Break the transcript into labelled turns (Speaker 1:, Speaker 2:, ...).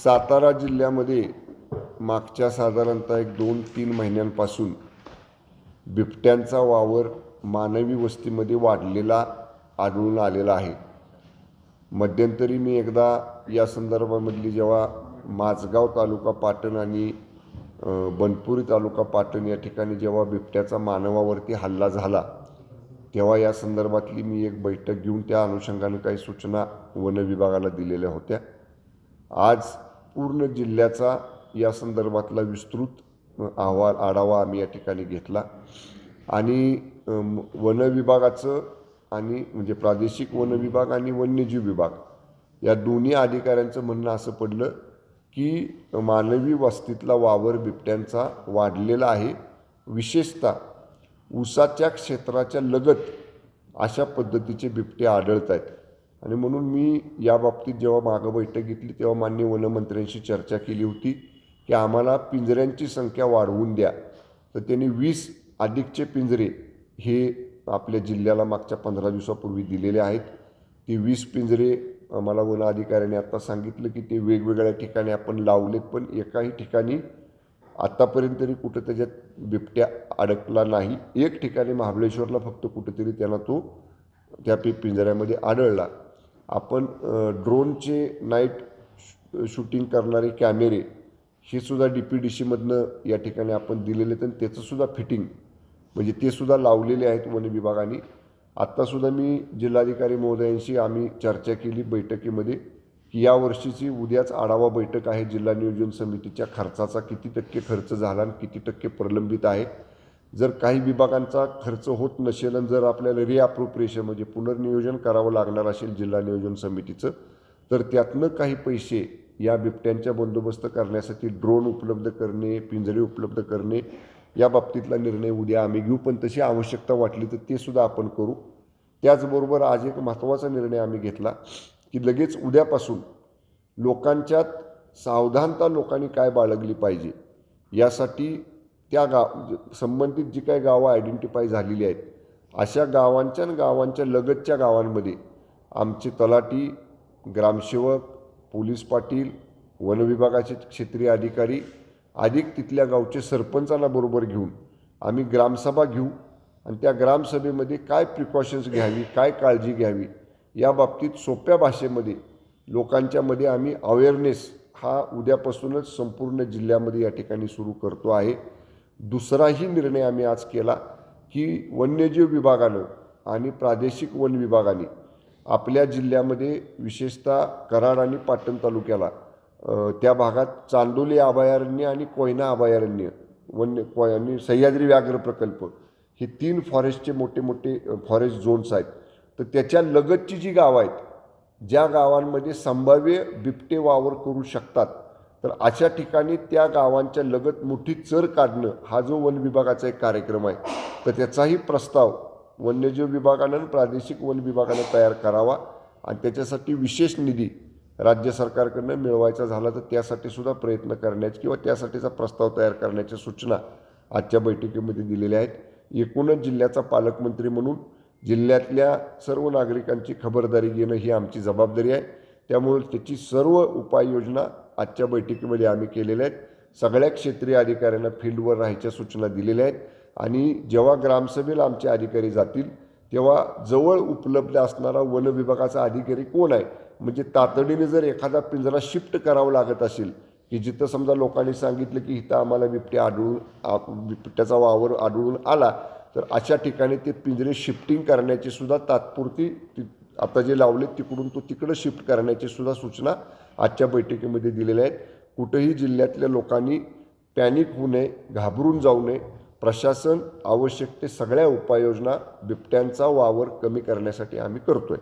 Speaker 1: सातारा जिल्ह्यामध्ये मागच्या साधारणतः एक 2-3 महिन्यांपासून बिबट्यांचा वावर मानवी वस्तीमध्ये वाढलेला आढळून आलेला आहे। मध्यंतरी मी एकदा या संदर्भामधली जेव्हा माझगाव तालुका पाटण आणि बनपुरी तालुका पाटण या ठिकाणी जेव्हा बिबट्याचा मानवावरती हल्ला झाला तेव्हा या संदर्भातली मी एक बैठक घेऊन त्या अनुषंगाने काही सूचना वन विभागाला दिलेल्या होत्या। आज पूर्ण जिल्ह्याचा या संदर्भातला विस्तृत आढावा आम्ही या ठिकाणी घेतला आणि वन विभागाचं आणि म्हणजे प्रादेशिक वन विभाग आणि वन्यजीव विभाग या दोन्ही अधिकाऱ्यांचं म्हणणं असं पडलं की मानवी वस्तीतला वावर बिबट्यांचा वाढलेला आहे, विशेषतः ऊसाच्या क्षेत्राच्या लगत अशा पद्धतीचे बिबटे आढळत आहेत। आणि म्हणून मी याबाबतीत जेव्हा मागं बैठक घेतली तेव्हा माननीय वनमंत्र्यांशी चर्चा केली होती की आम्हाला पिंजऱ्यांची संख्या वाढवून द्या। तर त्यांनी 20 अधिकचे पिंजरे हे आपल्या जिल्ह्याला मागच्या 15 दिवसापूर्वी दिलेले आहेत। ती 20 पिंजरे मला वन अधिकाऱ्याने आता सांगितलं की ते वेगवेगळ्या ठिकाणी आपण लावलेत, पण एकाही ठिकाणी आत्तापर्यंत तरी कुठं त्याच्यात बिबट्या अडकला नाही। एक ठिकाणी महाबळेश्वरला फक्त कुठेतरी त्याला तो त्या पिंजऱ्यामध्ये आढळला। आपण ड्रोनचे नाईट शूटिंग करणारे कॅमेरे हे सुद्धा DPDCमधनं या ठिकाणी आपण दिलेले आहेत आणि त्याचंसुद्धा फिटिंग म्हणजे ते सुद्धा लावलेले आहेत वन विभागाने। आत्तासुद्धा मी जिल्हाधिकारी महोदयांशी आम्ही चर्चा केली बैठकीमध्ये की यावर्षीची उद्याच आढावा बैठक आहे जिल्हा नियोजन समितीच्या खर्चाचा किती टक्के खर्च झाला आणि किती टक्के प्रलंबित आहे। जर काही विभागांचा खर्च होत नसेल आणि जर आपल्याला रिअप्रोप्रिएशन म्हणजे पुनर्नियोजन करावं लागणार असेल जिल्हा नियोजन समितीचं, तर त्यातनं काही पैसे या बिबट्यांच्या बंदोबस्त करण्यासाठी ड्रोन उपलब्ध करणे, पिंजरे उपलब्ध करणे या बाबतीतला निर्णय उद्या आम्ही घेऊ, पण तशी आवश्यकता वाटली तर ते सुद्धा आपण करू। त्याचबरोबर आज एक महत्त्वाचा निर्णय आम्ही घेतला की लगेच उद्यापासून लोकांच्यात सावधानता लोकांनी काय बाळगली पाहिजे यासाठी त्या संबंधित जी काही गावं आयडेंटिफाय झालेली आहेत अशा गावांच्या लगतच्या गावांमध्ये आमचे तलाठी, ग्रामसेवक, पोलीस पाटील, वन विभागाचे क्षेत्रीय अधिकारी अधिक तिथल्या गावचे सरपंचांना बरोबर घेऊन आम्ही ग्रामसभा घेऊ आणि त्या ग्रामसभेमध्ये काय प्रिकॉशन्स घ्यावी, काय काळजी घ्यावी या बाबतीत सोप्या भाषेमध्ये लोकांच्यामध्ये आम्ही अवेअरनेस हा उद्यापासूनच संपूर्ण जिल्ह्यामध्ये या ठिकाणी सुरू करतो आहे। दुसराही निर्णय आम्ही आज केला की वन्यजीव विभागानं आणि प्रादेशिक वन विभागाने आपल्या जिल्ह्यामध्ये विशेषतः कराड आणि पाटण तालुक्याला त्या भागात चांदोली अभयारण्य आणि कोयना अभयारण्य आणि सह्याद्री व्याघ्र प्रकल्प हे 3 फॉरेस्टचे मोठे फॉरेस्ट झोन्स आहेत। तर त्याच्या लगतची जी गावं आहेत ज्या गावांमध्ये संभाव्य बिबटे वावर करू शकतात तर अशा ठिकाणी त्या गावांच्या लगत मोठी चर काढणं हा जो वन विभागाचा एक कार्यक्रम आहे तर त्याचाही प्रस्ताव वन्यजीव विभागानं आणि प्रादेशिक वन विभागानं तयार करावा आणि त्याच्यासाठी विशेष निधी राज्य सरकारकडून मिळवायचा झाला तर त्यासाठी सुद्धा प्रयत्न करण्याची किंवा त्यासाठीचा प्रस्ताव तयार करण्याच्या सूचना आजच्या बैठकीमध्ये दिलेल्या आहेत। एकूणच जिल्ह्याचा पालकमंत्री म्हणून जिल्ह्यातल्या सर्व नागरिकांची खबरदारी घेणं ही आमची जबाबदारी आहे। त्यामुळे त्याची सर्व उपाययोजना आजच्या बैठकीमध्ये आम्ही केलेल्या आहेत। सगळ्या क्षेत्रीय अधिकाऱ्यांना फील्डवर राहायच्या सूचना दिलेल्या आहेत आणि जेव्हा ग्रामसभेला आमचे अधिकारी जातील तेव्हा जवळ उपलब्ध असणारा वन विभागाचा अधिकारी कोण आहे म्हणजे तातडीने जर एखादा पिंजरा शिफ्ट करावा लागत असेल की जिथं समजा लोकांनी सांगितलं की इथं आम्हाला बिबट्याचा वावर आढळून आला तर अशा ठिकाणी ते पिंजरे शिफ्टिंग करण्याची सुद्धा तात्पुरती आता जे लावले तिकडून तो तिकडं शिफ्ट करण्याची सुद्धा सूचना आजच्या बैठकीमध्ये दिलेल्या आहेत। कुठेही जिल्ह्यातल्या लोकांनी पॅनिक होऊ नये, घाबरून जाऊ नये। प्रशासन आवश्यक ते सगळ्या उपाययोजना बिबट्यांचा वावर कमी करण्यासाठी आम्ही करतोय।